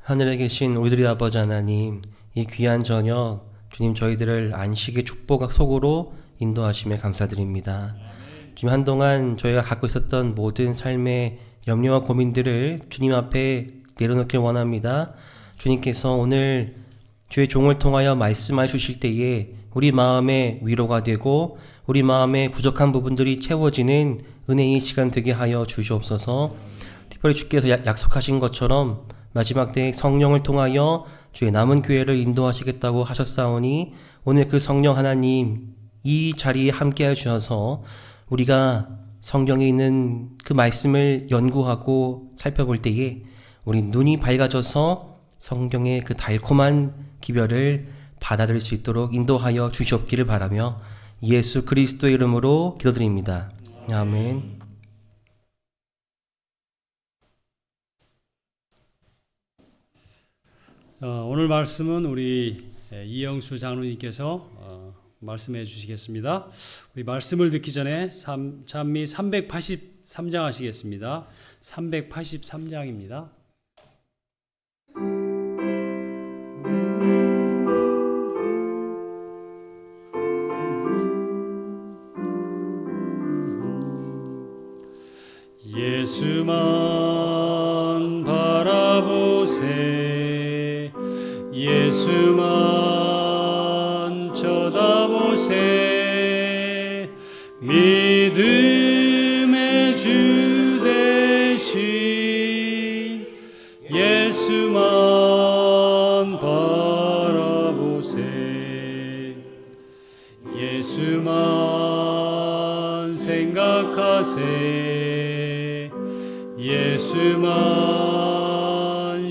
하늘에 계신 우리들의 아버지 하나님, 이 귀한 저녁 주님 저희들을 안식의 축복 속으로 인도하심에 감사드립니다. 주님, 한동안 저희가 갖고 있었던 모든 삶의 염려와 고민들을 주님 앞에 내려놓길 원합니다. 주님께서 오늘 주의 종을 통하여 말씀해 주실 때에 우리 마음에 위로가 되고 우리 마음에 부족한 부분들이 채워지는 은혜의 시간 되게 하여 주시옵소서. 특별히 주께서 약속하신 것처럼 마지막 때 성령을 통하여 주의 남은 교회를 인도하시겠다고 하셨사오니 오늘 그 성령 하나님 이 자리에 함께해 주셔서 우리가 성경에 있는 그 말씀을 연구하고 살펴볼 때에 우리 눈이 밝아져서 성경의 그 달콤한 기별을 받아들일 수 있도록 인도하여 주시옵기를 바라며 예수 그리스도의 이름으로 기도드립니다. 아멘. 오늘 말씀은 우리 이영수 장로님께서 말씀해 주시겠습니다. 우리 말씀을 듣기 전에 찬미 383장 하시겠습니다. 383장입니다. 예수만 바라보세, 예수만 쳐다보세. 믿음의 주 대신 예수만 바라보세. 예수만 생각하세, 예수만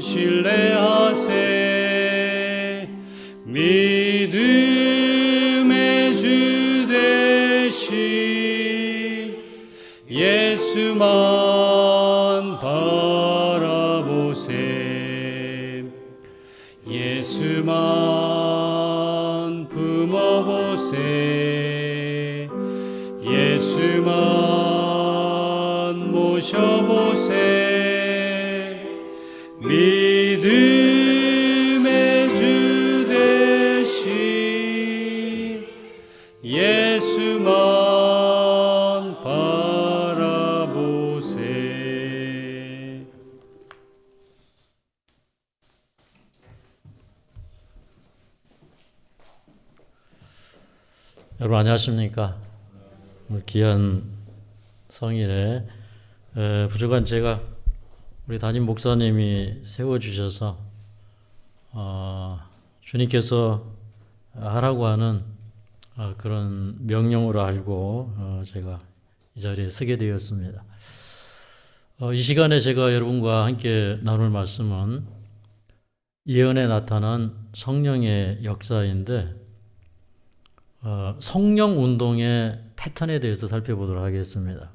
신뢰하세. 믿음의 주 대신 예수만 바라보세. 예수만 품어보세, 예수만 모셔보세. 믿음의 주 대신 예수만 바라보세. 여러분 안녕하십니까? 오늘 귀한 성일에 부족한 제가 우리 담임 목사님이 세워주셔서 주님께서 하라고 하는 그런 명령으로 알고 제가 이 자리에 서게 되었습니다. 이 시간에 제가 여러분과 함께 나눌 말씀은 예언에 나타난 성령의 역사인데 성령 운동의 패턴에 대해서 살펴보도록 하겠습니다.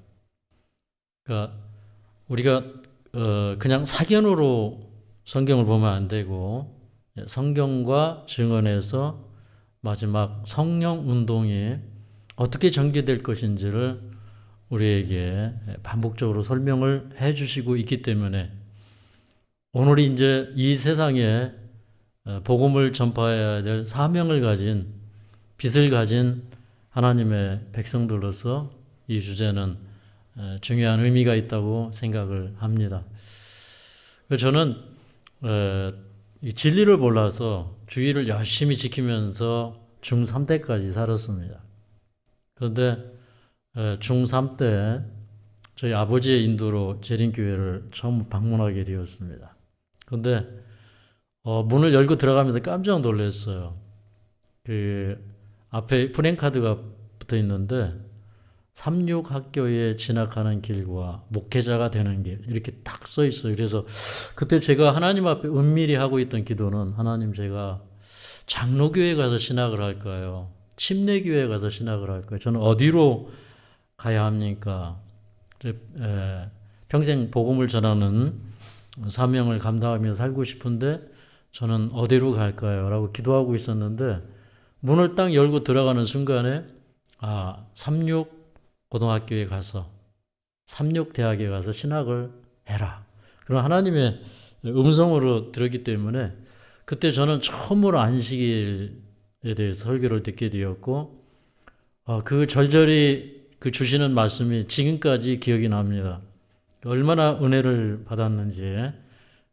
그러니까 우리가 그냥 사견으로 성경을 보면 안 되고 성경과 증언에서 마지막 성령 운동이 어떻게 전개될 것인지를 우리에게 반복적으로 설명을 해 주시고 있기 때문에 오늘이 이제 이 세상에 복음을 전파해야 될 사명을 가진 빛을 가진 하나님의 백성들로서 이 주제는 중요한 의미가 있다고 생각을 합니다. 저는 이 진리를 몰라서 주의를 열심히 지키면서 중3 때까지 살았습니다. 그런데 중3 때 저희 아버지의 인도로 재림교회를 처음 방문하게 되었습니다. 그런데 문을 열고 들어가면서 깜짝 놀랐어요. 그 앞에 프랜카드가 붙어 있는데 36학교에 진학하는 길과 목회자가 되는 길 이렇게 딱 써 있어요. 그래서 그때 제가 하나님 앞에 은밀히 하고 있던 기도는 하나님, 제가 장로교회 가서 신학을 할까요? 침례교회 가서 신학을 할까요? 저는 어디로 가야 합니까? 평생 복음을 전하는 사명을 감당하며 살고 싶은데 저는 어디로 갈까요? 라고 기도하고 있었는데 문을 딱 열고 들어가는 순간에 36고등학교에 가서 36대학에 가서 신학을 해라. 그런 하나님의 음성으로 들었기 때문에 그때 저는 처음으로 안식일에 대해서 설교를 듣게 되었고 그 절절히 그 주시는 말씀이 지금까지 기억이 납니다. 얼마나 은혜를 받았는지.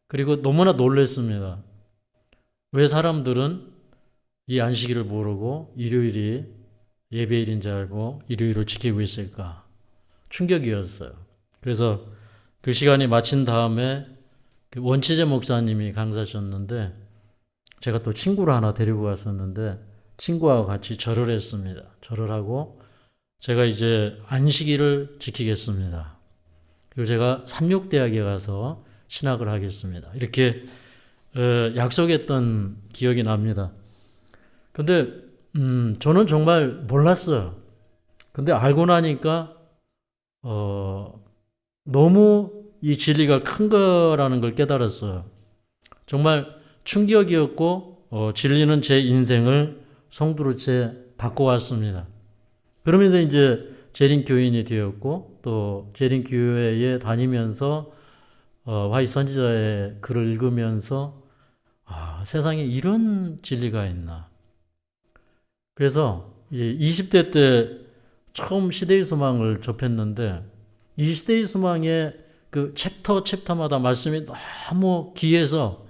그리고 너무나 놀랐습니다. 왜 사람들은 이 안식일을 모르고 일요일이 예배일인 줄 알고 일요일을 지키고 있을까? 충격이었어요. 그래서 그 시간이 마친 다음에 그 원치재 목사님이 강사하셨는데 제가 또 친구를 하나 데리고 갔었는데 친구와 같이 절을 했습니다. 절을 하고 제가 이제 안식일을 지키겠습니다. 그리고 제가 삼육대학에 가서 신학을 하겠습니다. 이렇게 약속했던 기억이 납니다. 근데 저는 정말 몰랐어요. 근데 알고 나니까 너무 이 진리가 큰 거라는 걸 깨달았어요. 정말 충격이었고 진리는 제 인생을 송두리째 바꿔왔습니다. 그러면서 이제 재림 교인이 되었고 또 재림 교회에 다니면서 화이 선지자의 글을 읽으면서 세상에 이런 진리가 있나. 그래서 이제 20대 때 처음 시대의 소망을 접했는데 이 시대의 소망의 그 챕터마다 말씀이 너무 귀해서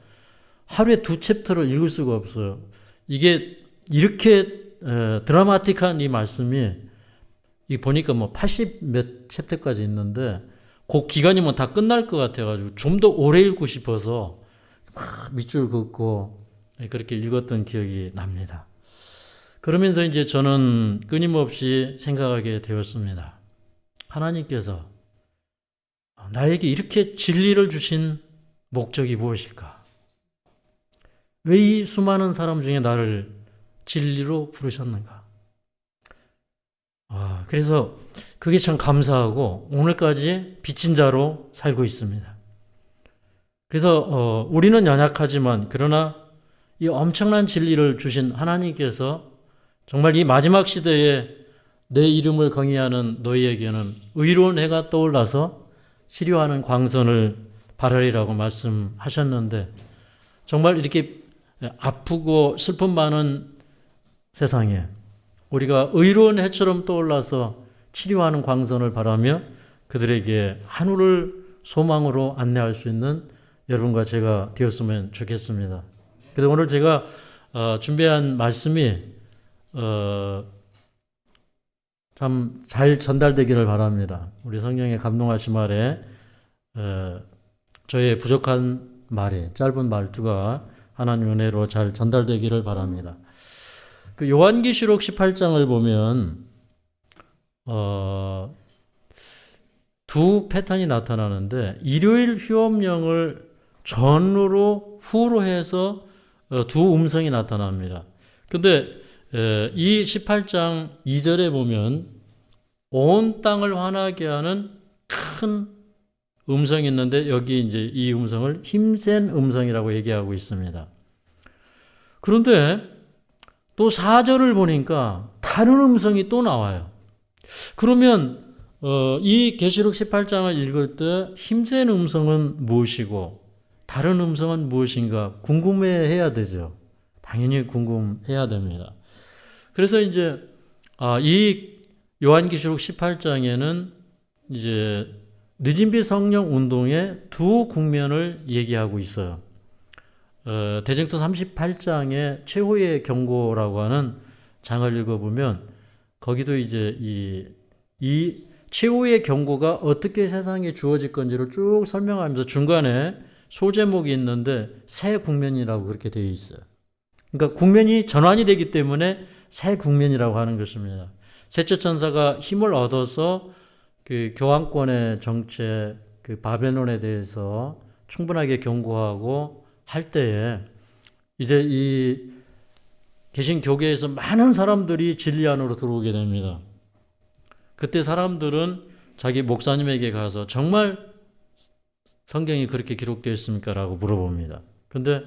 하루에 2챕터를 읽을 수가 없어요. 이게 이렇게 드라마틱한 이 말씀이 보니까 뭐 80 몇 챕터까지 있는데 그 기간이면 다 끝날 것 같아가지고 좀 더 오래 읽고 싶어서 막 밑줄 긋고 그렇게 읽었던 기억이 납니다. 그러면서 이제 저는 끊임없이 생각하게 되었습니다. 하나님께서 나에게 이렇게 진리를 주신 목적이 무엇일까? 왜 이 수많은 사람 중에 나를 진리로 부르셨는가? 그래서 그게 참 감사하고 오늘까지 빚진 자로 살고 있습니다. 그래서 우리는 연약하지만 그러나 이 엄청난 진리를 주신 하나님께서 정말 이 마지막 시대에 내 이름을 경외하는 너희에게는 의로운 해가 떠올라서 치료하는 광선을 발하리라고 말씀하셨는데 정말 이렇게 아프고 슬픔 많은 세상에 우리가 의로운 해처럼 떠올라서 치료하는 광선을 바라며 그들에게 하늘을 소망으로 안내할 수 있는 여러분과 제가 되었으면 좋겠습니다. 그래서 오늘 제가 준비한 말씀이 참 잘 전달되기를 바랍니다. 우리 성령의 감동하심 아래 저의 부족한 말이 짧은 말투가 하나님 은혜로 잘 전달되기를 바랍니다. 그 요한계시록 18장을 보면 두 패턴이 나타나는데 일요일 휴업령을 전으로 후로 해서 두 음성이 나타납니다. 근데 이 18장 2절에 보면 온 땅을 화나게 하는 큰 음성이 있는데 여기 이제 이 음성을 힘센 음성이라고 얘기하고 있습니다. 그런데 또 4절을 보니까 다른 음성이 또 나와요. 그러면 이 계시록 18장을 읽을 때 힘센 음성은 무엇이고 다른 음성은 무엇인가 궁금해해야 되죠. 당연히 궁금해야 됩니다. 그래서 이제 이 요한계시록 18장에는 이제 늦은비 성령 운동의 두 국면을 얘기하고 있어요. 대쟁투 38장의 최후의 경고라고 하는 장을 읽어보면 거기도 이제 이 최후의 경고가 어떻게 세상에 주어질 건지를 쭉 설명하면서 중간에 소제목이 있는데 새 국면이라고 그렇게 되어 있어요. 그러니까 국면이 전환이 되기 때문에 새 국면이라고 하는 것입니다. 셋째 천사가 힘을 얻어서 그 교황권의 정책, 그 바벨론에 대해서 충분하게 경고하고 할 때에 이제 이 계신 교계에서 많은 사람들이 진리 안으로 들어오게 됩니다. 그때 사람들은 자기 목사님에게 가서 정말 성경이 그렇게 기록되어 있습니까? 라고 물어봅니다. 근데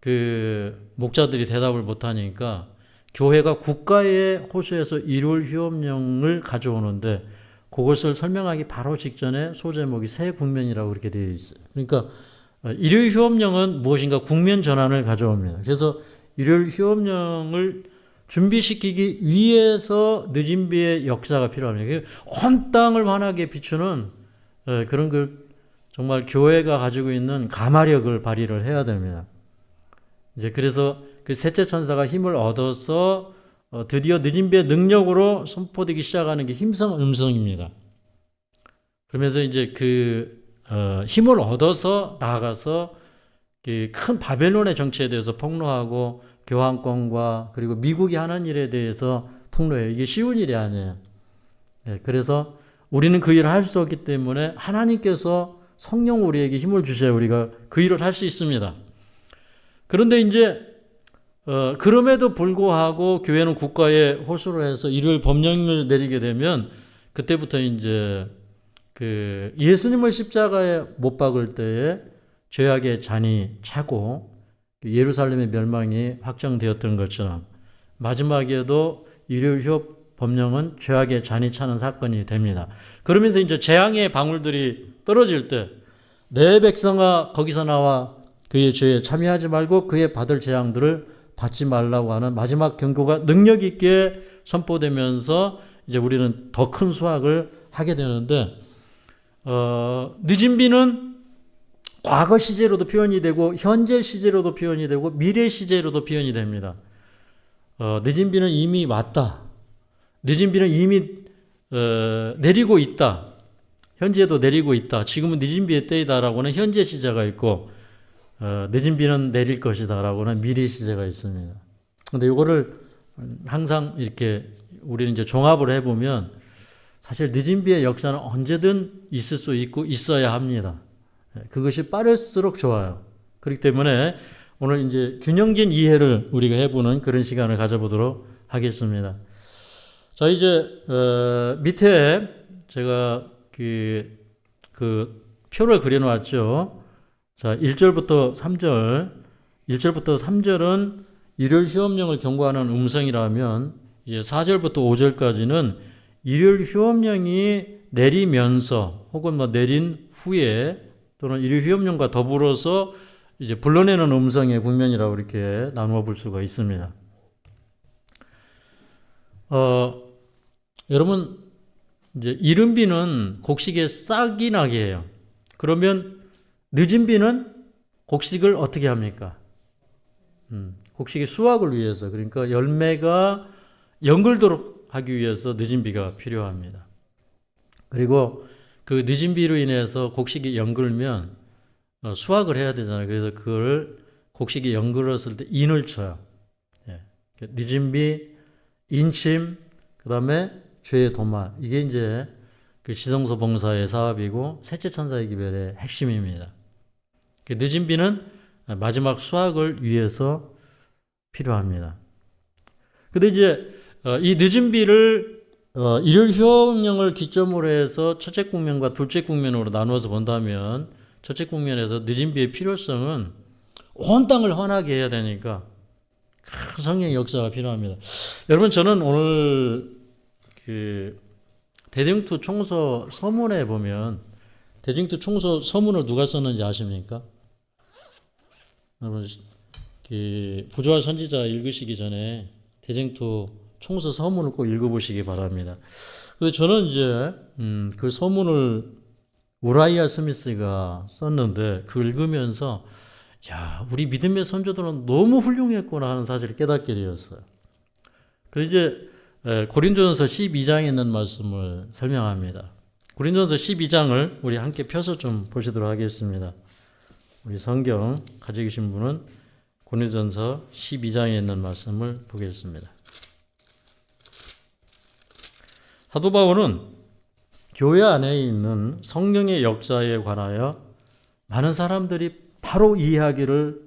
그 목자들이 대답을 못하니까 교회가 국가의 호수에서 일요일 휴업령을 가져오는데 그것을 설명하기 바로 직전에 소제목이 새 국면이라고 그렇게 되어 있어요. 그러니까 일요일 휴업령은 무엇인가 국면 전환을 가져옵니다. 그래서 일요일 휴업령을 준비시키기 위해서 늦은비의 역사가 필요합니다. 온 땅을 환하게 비추는 그런 정말 교회가 가지고 있는 가마력을 발휘를 해야 됩니다. 이제 그래서 그 셋째 천사가 힘을 얻어서 드디어 늦은비의 능력으로 선포되기 시작하는 게 힘성 음성입니다. 그러면서 이제 힘을 얻어서 나아가서 그 큰 바벨론의 정치에 대해서 폭로하고 교황권과 그리고 미국이 하는 일에 대해서 폭로해요. 이게 쉬운 일이 아니에요. 그래서 우리는 그 일을 할 수 없기 때문에 하나님께서 성령 우리에게 힘을 주셔야 우리가 그 일을 할 수 있습니다. 그런데 이제 그럼에도 불구하고 교회는 국가에 호소를 해서 일요일 법령을 내리게 되면 그때부터 이제 예수님을 십자가에 못 박을 때에 죄악의 잔이 차고 예루살렘의 멸망이 확정되었던 것처럼 마지막에도 일요일 휴업 법령은 죄악의 잔이 차는 사건이 됩니다. 그러면서 이제 재앙의 방울들이 떨어질 때 내 백성아 거기서 나와 그의 죄에 참여하지 말고 그의 받을 재앙들을 받지 말라고 하는 마지막 경고가 능력 있게 선포되면서 이제 우리는 더 큰 수확을 하게 되는데 늦은 비는 과거 시제로도 표현이 되고 현재 시제로도 표현이 되고 미래 시제로도 표현이 됩니다. 늦은 비는 이미 왔다. 늦은 비는 이미 내리고 있다. 현재도 내리고 있다. 지금은 늦은 비의 때이다라고는 현재 시제가 있고 늦은 비는 내릴 것이다라고는 미래 시제가 있습니다. 근데 이거를 항상 이렇게 우리는 이제 종합을 해보면 사실 늦은 비의 역사는 언제든 있을 수 있고 있어야 합니다. 그것이 빠를수록 좋아요. 그렇기 때문에 오늘 이제 균형진 이해를 우리가 해보는 그런 시간을 가져보도록 하겠습니다. 자, 이제 밑에 제가 그 표를 그려놓았죠. 자, 1절부터 3절. 1절부터 3절은 일요일 휴업령을 경고하는 음성이라면 이제 4절부터 5절까지는 일요일 휴업령이 내리면서 혹은 내린 후에 또는 일요일 휴업령과 더불어서 이제 불러내는 음성의 국면이라고 이렇게 나누어 볼 수가 있습니다. 여러분, 이제 이른 비는 곡식에 싹이 나게 해요. 그러면 늦은 비는 곡식을 어떻게 합니까? 곡식의 수확을 위해서, 그러니까 열매가 연글도록 하기 위해서 늦은 비가 필요합니다. 그리고 그 늦은 비로 인해서 곡식이 연글면 수확을 해야 되잖아요. 그래서 그걸 곡식이 연글었을 때 인을 쳐요. 늦은 비, 인침, 그 다음에 죄의 도말. 이게 이제 그 지성소 봉사의 사업이고 셋째 천사의 기별의 핵심입니다. 늦은 비는 마지막 수확을 위해서 필요합니다. 근데 이제 이 늦은 비를 일요일 휴업령을 기점으로 해서 첫째 국면과 둘째 국면으로 나누어서 본다면 첫째 국면에서 늦은 비의 필요성은 온 땅을 환하게 해야 되니까 큰 성령의 역사가 필요합니다. 여러분, 저는 오늘 대중투 총서 서문에 보면 대중투 총서 서문을 누가 썼는지 아십니까? 여러분, 부조화 선지자 읽으시기 전에 대중투 총서 서문을 꼭 읽어보시기 바랍니다. 그래서 저는 이제 그 서문을 우라이아 스미스가 썼는데 그걸 읽으면서 우리 믿음의 선조들은 너무 훌륭했구나 하는 사실을 깨닫게 되었어요. 그래서 이제 고린도전서 12장에 있는 말씀을 설명합니다. 고린도전서 12장을 우리 함께 펴서 좀 보시도록 하겠습니다. 우리 성경 가지고 계신 분은 고린도전서 12장에 있는 말씀을 보겠습니다. 사도 바울은 교회 안에 있는 성령의 역사에 관하여 많은 사람들이 바로 이해하기를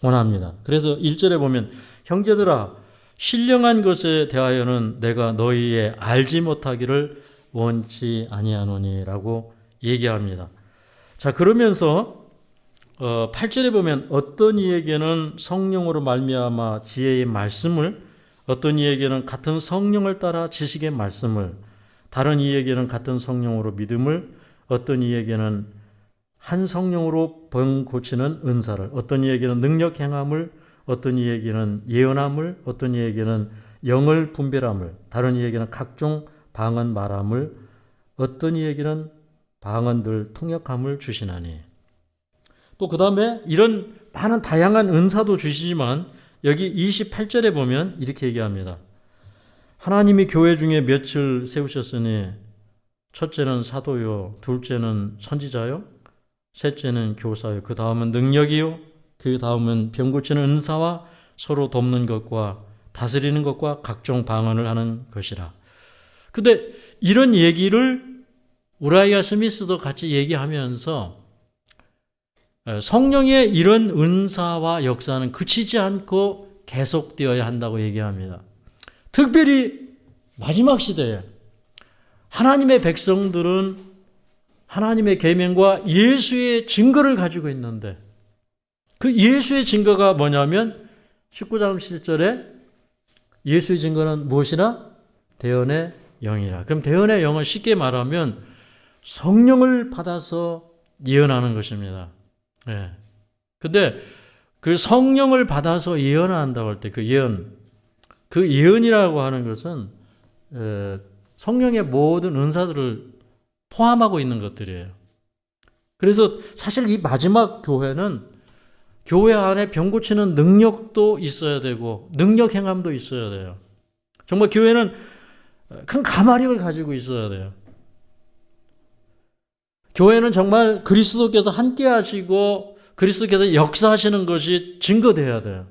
원합니다. 그래서 1절에 보면 형제들아 신령한 것에 대하여는 내가 너희의 알지 못하기를 원치 아니하노니라고 얘기합니다. 자, 그러면서 8절에 보면 어떤 이에게는 성령으로 말미암아 지혜의 말씀을, 어떤 이에게는 같은 성령을 따라 지식의 말씀을, 다른 이에게는 같은 성령으로 믿음을, 어떤 이에게는 한 성령으로 병 고치는 은사를, 어떤 이에게는 능력 행함을, 어떤 이에게는 예언함을, 어떤 이에게는 영을 분별함을, 다른 이에게는 각종 방언 말함을, 어떤 이에게는 방언들 통역함을 주시나니. 또 그 다음에 이런 많은 다양한 은사도 주시지만 여기 28절에 보면 이렇게 얘기합니다. 하나님이 교회 중에 몇을 세우셨으니 첫째는 사도요, 둘째는 선지자요, 셋째는 교사요, 그 다음은 능력이요, 그 다음은 병 고치는 은사와 서로 돕는 것과 다스리는 것과 각종 방언을 하는 것이라. 근데 이런 얘기를 우라이아 스미스도 같이 얘기하면서 성령의 이런 은사와 역사는 그치지 않고 계속되어야 한다고 얘기합니다. 특별히 마지막 시대에 하나님의 백성들은 하나님의 계명과 예수의 증거를 가지고 있는데 그 예수의 증거가 뭐냐면 19장 7절에 예수의 증거는 무엇이라? 대언의 영이라. 그럼 대언의 영은 쉽게 말하면 성령을 받아서 예언하는 것입니다. 예. 근데 그 성령을 받아서 예언한다고 할 때 그 예언이라고 하는 것은 성령의 모든 은사들을 포함하고 있는 것들이에요. 그래서 사실 이 마지막 교회는 교회 안에 병 고치는 능력도 있어야 되고 능력 행함도 있어야 돼요. 정말 교회는 큰 가마력을 가지고 있어야 돼요. 교회는 정말 그리스도께서 함께 하시고 그리스도께서 역사하시는 것이 증거되어야 돼요.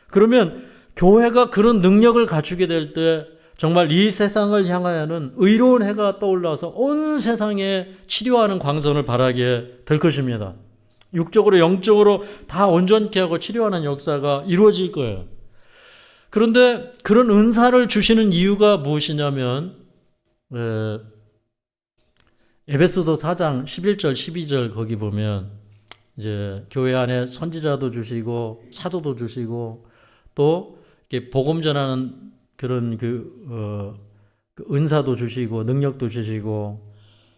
그러면 교회가 그런 능력을 갖추게 될 때 정말 이 세상을 향하여는 의로운 해가 떠올라서 온 세상에 치료하는 광선을 바라게 될 것입니다. 육적으로 영적으로 다 온전케 하고 치료하는 역사가 이루어질 거예요. 그런데 그런 은사를 주시는 이유가 무엇이냐면 에베소서 4장 11절 12절 거기 보면 이제 교회 안에 선지자도 주시고 사도도 주시고 또 이렇게 복음 전하는 그런 그 은사도 주시고 능력도 주시고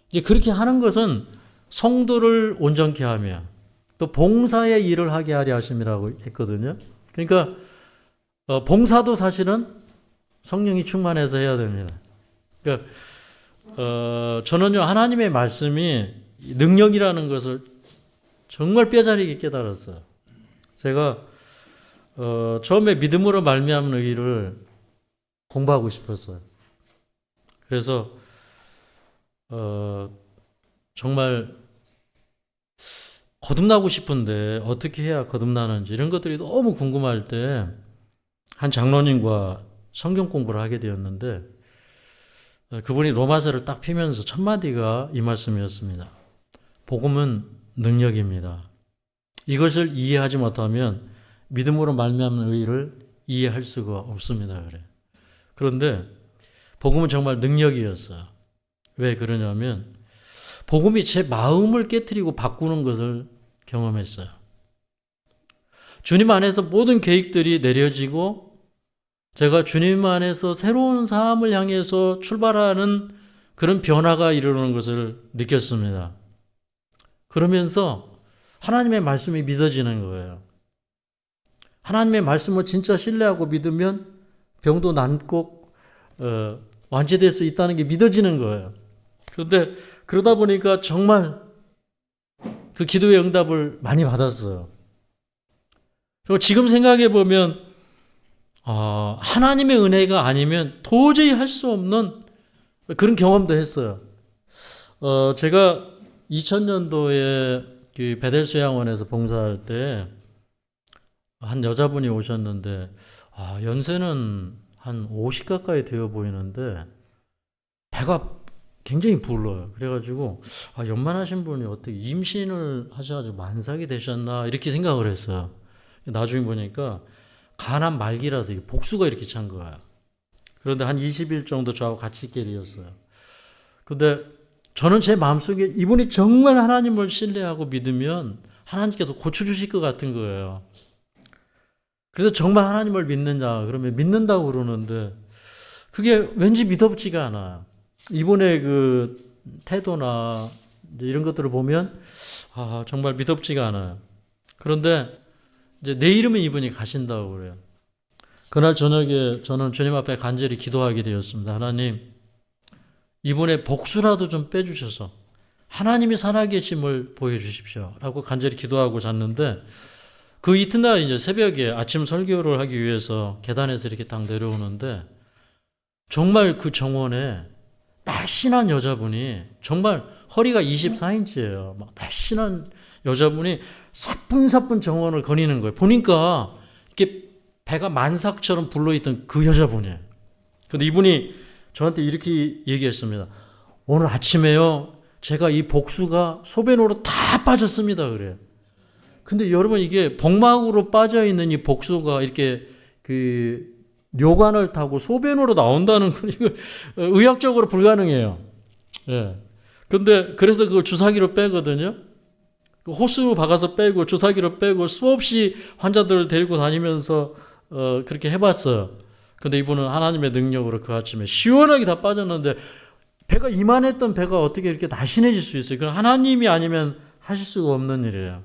이제 그렇게 하는 것은 성도를 온전케 하며 또 봉사의 일을 하게 하려 하심이라고 했거든요. 그러니까 봉사도 사실은 성령이 충만해서 해야 됩니다. 그러니까 저는요 하나님의 말씀이 능력이라는 것을 정말 뼈저리게 깨달았어요. 제가 처음에 믿음으로 말미암는 의를 공부하고 싶었어요. 그래서 정말 거듭나고 싶은데 어떻게 해야 거듭나는지 이런 것들이 너무 궁금할 때 한 장로님과 성경 공부를 하게 되었는데 그분이 로마서를 딱 피면서 첫 마디가 이 말씀이었습니다. 복음은 능력입니다. 이것을 이해하지 못하면 믿음으로 말미암는 의를 이해할 수가 없습니다. 그래. 그런데 복음은 정말 능력이었어요. 왜 그러냐면 복음이 제 마음을 깨트리고 바꾸는 것을 경험했어요. 주님 안에서 모든 계획들이 내려지고 제가 주님 안에서 새로운 삶을 향해서 출발하는 그런 변화가 이루는 것을 느꼈습니다. 그러면서 하나님의 말씀이 믿어지는 거예요. 하나님의 말씀을 진짜 신뢰하고 믿으면 병도 낫고 완치될 수 있다는 게 믿어지는 거예요. 그런데 그러다 보니까 정말 그 기도의 응답을 많이 받았어요. 그리고 지금 생각해 보면 하나님의 은혜가 아니면 도저히 할 수 없는 그런 경험도 했어요. 제가 2000년도에 그 베델수양원에서 봉사할 때 한 여자분이 오셨는데 연세는 한 50 가까이 되어 보이는데 배가 굉장히 불러요. 그래가지고 연만하신 분이 어떻게 임신을 하셔가지고 만삭이 되셨나 이렇게 생각을 했어요. 나중에 보니까 간암 말기라서 복수가 이렇게 찬 거예요. 그런데 한 20일 정도 저하고 같이 계리었어요. 근데 저는 제 마음속에 이분이 정말 하나님을 신뢰하고 믿으면 하나님께서 고쳐주실 것 같은 거예요. 그래서 정말 하나님을 믿느냐 그러면 믿는다고 그러는데 그게 왠지 믿어지가 않아요. 이분의 그 태도나 이런 것들을 보면 정말 믿op지가 않아요. 그런데 이제 내일이면 이분이 가신다고 그래요. 그날 저녁에 저는 주님 앞에 간절히 기도하게 되었습니다. 하나님, 이분의 복수라도 좀 빼주셔서 하나님이 살아계심을 보여주십시오 라고 간절히 기도하고 잤는데, 그 이튿날 이제 새벽에 아침 설교를 하기 위해서 계단에서 이렇게 딱 내려오는데, 정말 그 정원에 날씬한 여자분이, 정말 허리가 24인치예요. 막 날씬한 여자분이 사뿐사뿐 정원을 거니는 거예요. 보니까 이렇게 배가 만삭처럼 불러있던 그 여자분이에요. 근데 이분이 저한테 이렇게 얘기했습니다. 오늘 아침에요, 제가 이 복수가 소변으로 다 빠졌습니다. 그래요. 근데 여러분, 이게 복막으로 빠져있는 이 복수가 이렇게 그 뇨관을 타고 소변으로 나온다는 건 이거 의학적으로 불가능해요. 예. 근데 그래서 그걸 주사기로 빼거든요. 호수 박아서 빼고 주사기로 빼고 수없이 환자들을 데리고 다니면서 그렇게 해봤어요. 근데 이분은 하나님의 능력으로 그 아침에 시원하게 다 빠졌는데, 배가 이만했던 배가 어떻게 이렇게 날씬해질 수 있어요? 그건 하나님이 아니면 하실 수가 없는 일이에요.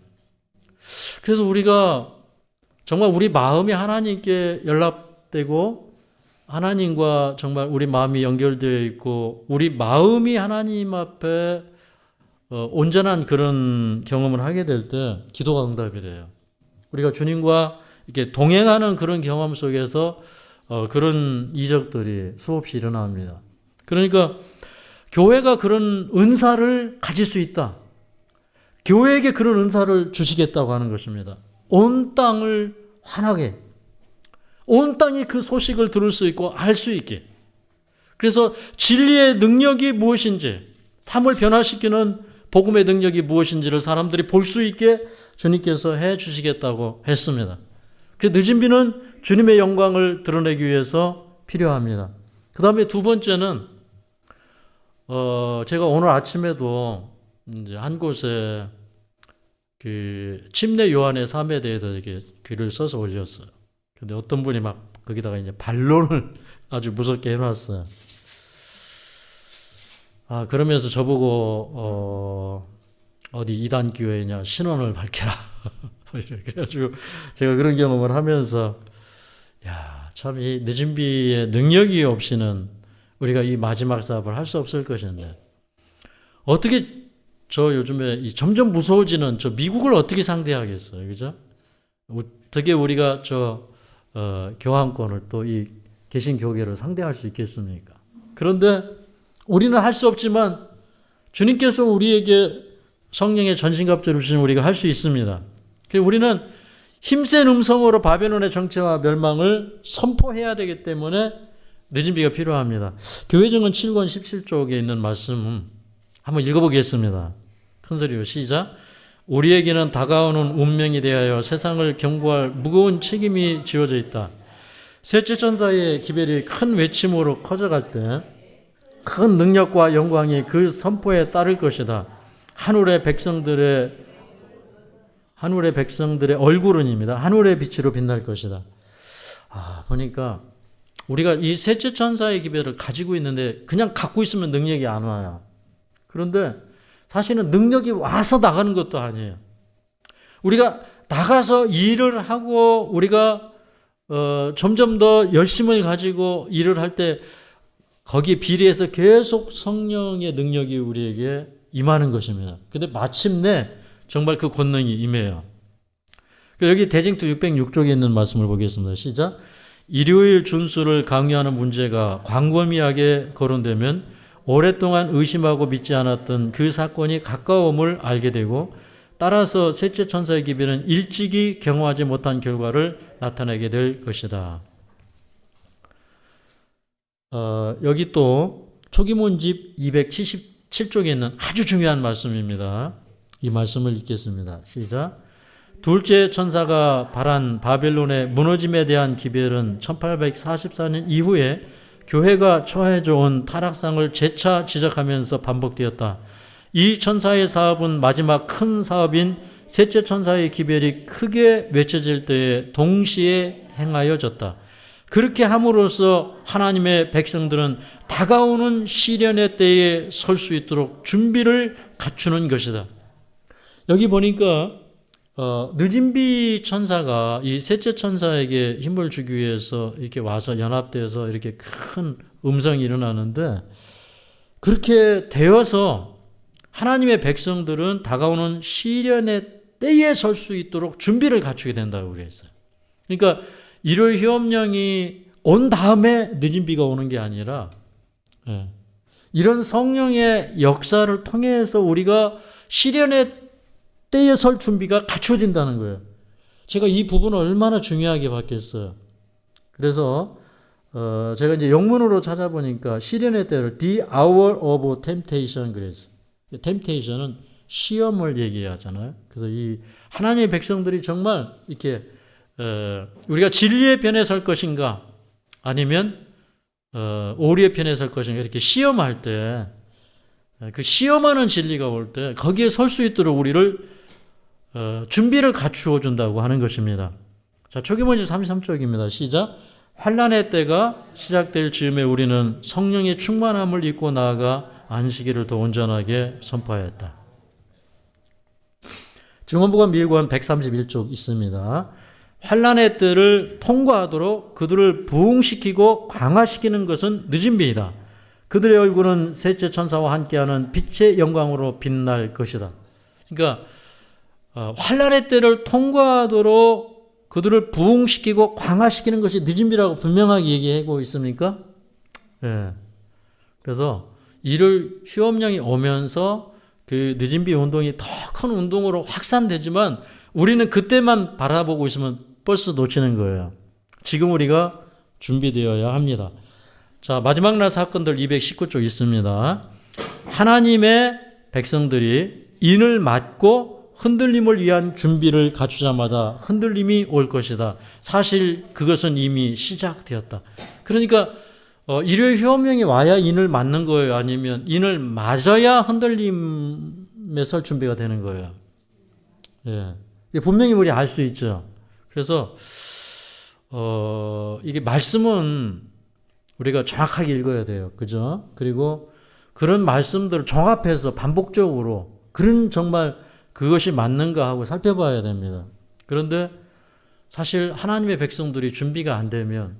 그래서 우리가 정말 우리 마음이 하나님께 연락되고 하나님과 정말 우리 마음이 연결되어 있고 우리 마음이 하나님 앞에 온전한 그런 경험을 하게 될 때 기도가 응답이 돼요. 우리가 주님과 이렇게 동행하는 그런 경험 속에서 그런 이적들이 수없이 일어납니다. 그러니까 교회가 그런 은사를 가질 수 있다. 교회에게 그런 은사를 주시겠다고 하는 것입니다. 온 땅을 환하게, 온 땅이 그 소식을 들을 수 있고 알 수 있게. 그래서 진리의 능력이 무엇인지, 삶을 변화시키는 복음의 능력이 무엇인지를 사람들이 볼 수 있게 주님께서 해 주시겠다고 했습니다. 그래서 늦은 비는 주님의 영광을 드러내기 위해서 필요합니다. 그 다음에 두 번째는 제가 오늘 아침에도 이제 한 곳에 그 침례 요한의 삶에 대해서 이렇게 글을 써서 올렸어요. 근데 어떤 분이 막 거기다가 이제 반론을 아주 무섭게 해놨어요. 그러면서 저보고 어디 이단 교회냐, 신원을 밝혀라. 그래가지고 제가 그런 경험을 하면서 참 이 늦은 비의 능력이 없이는 우리가 이 마지막 사업을 할 수 없을 것인데, 어떻게 저 요즘에 점점 무서워지는 저 미국을 어떻게 상대하겠어요, 그죠? 어떻게 우리가 저 교황권을 또 이 개신교계를 상대할 수 있겠습니까? 그런데 우리는 할 수 없지만 주님께서 우리에게 성령의 전신갑주를 주시면 우리가 할 수 있습니다. 그래서 우리는 힘센 음성으로 바벨론의 정체와 멸망을 선포해야 되기 때문에 늦은 비가 필요합니다. 교회정은 7권 17쪽에 있는 말씀 한번 읽어보겠습니다. 큰 소리로 시작. 우리에게는 다가오는 운명에 대하여 세상을 경고할 무거운 책임이 지어져 있다. 셋째 천사의 기별이 큰 외침으로 커져갈 때 큰 능력과 영광이 그 선포에 따를 것이다. 하늘의 백성들의 얼굴은입니다. 하늘의 빛으로 빛날 것이다. 보니까 우리가 이 셋째 천사의 기별을 가지고 있는데 그냥 갖고 있으면 능력이 안 와요. 그런데 사실은 능력이 와서 나가는 것도 아니에요. 우리가 나가서 일을 하고 우리가 점점 더 열심을 가지고 일을 할 때 거기에 비례해서 계속 성령의 능력이 우리에게 임하는 것입니다. 근데 마침내 정말 그 권능이 임해요. 여기 대징투 606쪽에 있는 말씀을 보겠습니다. 시작. 일요일 준수를 강요하는 문제가 광범위하게 거론되면 오랫동안 의심하고 믿지 않았던 그 사건이 가까움을 알게 되고, 따라서 셋째 천사의 기별은 일찍이 경험하지 못한 결과를 나타내게 될 것이다. 여기 또 초기문집 277쪽에 있는 아주 중요한 말씀입니다. 이 말씀을 읽겠습니다. 시작. 둘째 천사가 발한 바벨론의 무너짐에 대한 기별은 1844년 이후에 교회가 처해져 온 타락상을 재차 지적하면서 반복되었다. 이 천사의 사업은 마지막 큰 사업인 셋째 천사의 기별이 크게 외쳐질 때에 동시에 행하여졌다. 그렇게 함으로써 하나님의 백성들은 다가오는 시련의 때에 설 수 있도록 준비를 갖추는 것이다. 여기 보니까 느짐비 천사가 이 셋째 천사에게 힘을 주기 위해서 이렇게 와서 연합되어서 이렇게 큰 음성이 일어나는데, 그렇게 되어서 하나님의 백성들은 다가오는 시련의 때에 설 수 있도록 준비를 갖추게 된다고 그랬어요. 그러니까 일월 휴업령이 온 다음에 느짐비가 오는 게 아니라, 이런 성령의 역사를 통해서 우리가 시련의 때에 설 준비가 갖춰진다는 거예요. 제가 이 부분을 얼마나 중요하게 봤겠어요. 그래서 제가 이제 영문으로 찾아보니까 시련의 때를 The Hour of Temptation 그랬어요. Temptation은 시험을 얘기하잖아요. 그래서 이 하나님의 백성들이 정말 이렇게 우리가 진리의 편에 설 것인가 아니면 오리의 편에 설 것인가 이렇게 시험할 때, 그 시험하는 진리가 올 때 거기에 설 수 있도록 우리를 준비를 갖추어 준다고 하는 것입니다. 자, 초기문제 33쪽입니다. 시작. 환난의 때가 시작될 즈음에 우리는 성령의 충만함을 입고 나아가 안식일을 더 온전하게 선포하였다. 증언부가 밀고한 131쪽 있습니다. 환난의 때를 통과하도록 그들을 부흥시키고 강화시키는 것은 느짐비이다. 그들의 얼굴은 셋째 천사와 함께하는 빛의 영광으로 빛날 것이다. 그러니까 환난의 때를 통과하도록 그들을 부흥시키고 강화시키는 것이 느짐비라고 분명하게 얘기하고 있습니까? 예. 그래서 이를 휴업령이 오면서 그 느짐비 운동이 더 큰 운동으로 확산되지만 우리는 그때만 바라보고 있으면 벌써 놓치는 거예요. 지금 우리가 준비되어야 합니다. 자, 마지막 날 사건들 219쪽 있습니다. 하나님의 백성들이 인을 맞고 흔들림을 위한 준비를 갖추자마자 흔들림이 올 것이다. 사실 그것은 이미 시작되었다. 그러니까 일요일 휴업령이 와야 인을 맞는 거예요? 아니면 인을 맞아야 흔들림에 설 준비가 되는 거예요? 예. 분명히 우리 알 수 있죠. 그래서 이게 말씀은 우리가 정확하게 읽어야 돼요. 그죠? 그리고 그런 말씀들을 종합해서 반복적으로 그런 정말 그것이 맞는가 하고 살펴봐야 됩니다. 그런데 사실 하나님의 백성들이 준비가 안 되면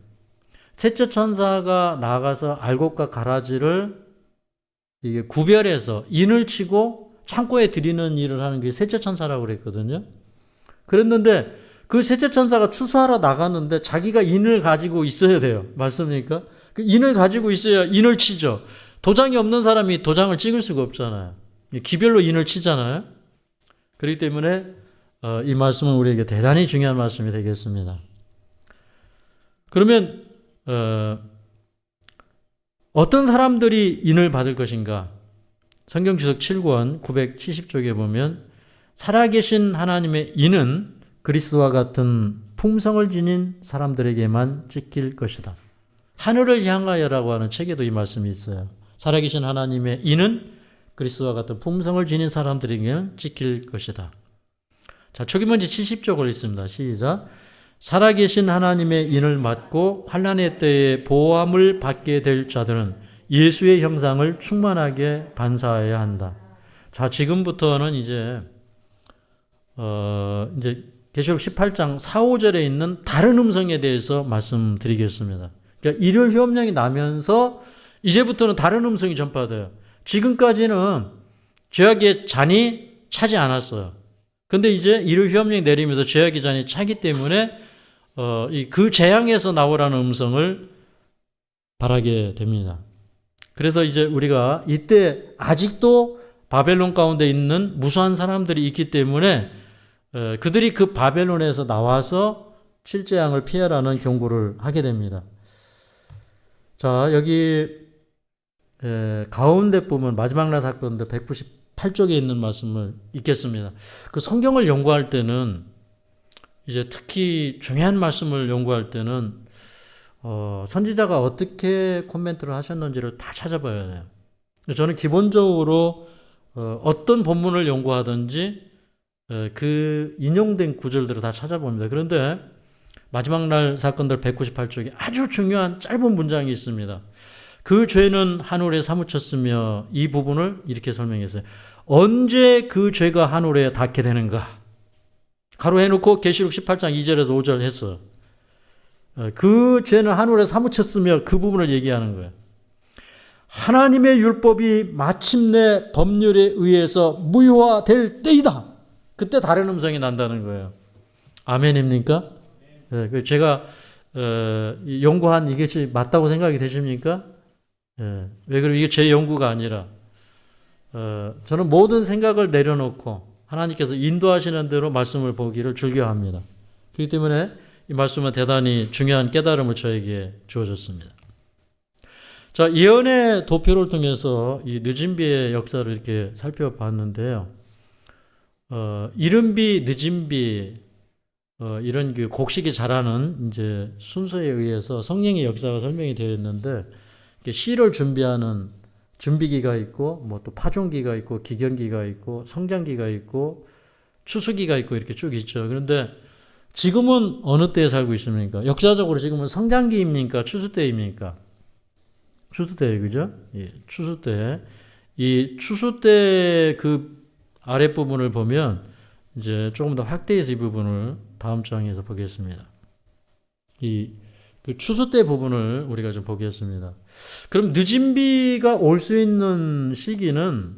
셋째 천사가 나가서 알곡과 가라지를 이게 구별해서 인을 치고 창고에 들이는 일을 하는 게 셋째 천사라고 그랬거든요. 그랬는데 그 셋째 천사가 추수하러 나갔는데 자기가 인을 가지고 있어야 돼요. 맞습니까? 그 인을 가지고 있어야 인을 치죠. 도장이 없는 사람이 도장을 찍을 수가 없잖아요. 기별로 인을 치잖아요. 그렇기 때문에 이 말씀은 우리에게 대단히 중요한 말씀이 되겠습니다. 그러면 어떤 사람들이 인을 받을 것인가? 성경지석 7권 970쪽에 보면 살아계신 하나님의 인은 그리스도와 같은 품성을 지닌 사람들에게만 찍힐 것이다. 하늘을 향하여라고 하는 책에도 이 말씀이 있어요. 살아계신 하나님의 인은 그리스도와 같은 품성을 지닌 사람들에게는 찍힐 것이다. 자, 초기문제 70쪽을 읽습니다. 시작. 살아계신 하나님의 인을 맞고 환난의 때에 보호함을 받게 될 자들은 예수의 형상을 충만하게 반사해야 한다. 자, 지금부터는 이제 계시록 18장 4, 5절에 있는 다른 음성에 대해서 말씀드리겠습니다. 그러니까 일요일 휴업령이 나면서 이제부터는 다른 음성이 전파돼요. 지금까지는 죄악의 잔이 차지 않았어요. 근데 이제 일요일 휴업령이 내리면서 죄악의 잔이 차기 때문에 그 재앙에서 나오라는 음성을 바라게 됩니다. 그래서 이제 우리가 이때 아직도 바벨론 가운데 있는 무수한 사람들이 있기 때문에 그들이 그 바벨론에서 나와서 칠재앙을 피하라는 경고를 하게 됩니다. 자, 여기 가운데 부분 마지막 날 사건들 198쪽에 있는 말씀을 읽겠습니다. 그 성경을 연구할 때는 이제 특히 중요한 말씀을 연구할 때는 선지자가 어떻게 코멘트를 하셨는지를 다 찾아봐야 돼요. 저는 기본적으로 어떤 본문을 연구하든지 그 인용된 구절들을 다 찾아봅니다. 그런데 마지막 날 사건들 198쪽에 아주 중요한 짧은 문장이 있습니다. 그 죄는 하늘에 사무쳤으며 이 부분을 이렇게 설명했어요. 언제 그 죄가 하늘에 닿게 되는가? 가로해놓고 계시록 18장 2절에서 5절 했어. 그 죄는 하늘에 사무쳤으며 그 부분을 얘기하는 거예요. 하나님의 율법이 마침내 법률에 의해서 무효화될 때이다. 그때 다른 음성이 난다는 거예요. 아멘입니까? 제가 연구한 이게 맞다고 생각이 되십니까? 왜 그러면 이게 제 연구가 아니라 저는 모든 생각을 내려놓고 하나님께서 인도하시는 대로 말씀을 보기를 즐겨합니다. 그렇기 때문에 이 말씀은 대단히 중요한 깨달음을 저에게 주어졌습니다. 자, 예언의 도표를 통해서 이 늦은 비의 역사를 이렇게 살펴봤는데요. 이른 비, 늦은 비, 이런 그 곡식이 자라는 이제 순서에 의해서 성령의 역사가 설명이 되어 있는데, 씨를 준비하는 준비기가 있고, 뭐 또 파종기가 있고, 기경기가 있고, 성장기가 있고, 추수기가 있고, 이렇게 쭉 있죠. 그런데 지금은 어느 때에 살고 있습니까? 역사적으로 지금은 성장기입니까? 추수 때입니까? 추수 때, 그죠? 예, 추수 때. 이 추수 때 그 아랫부분을 보면 이제 조금 더 확대해서 이 부분을 다음 장에서 보겠습니다. 그 추수 때 부분을 우리가 좀 보겠습니다. 그럼 늦은 비가 올 수 있는 시기는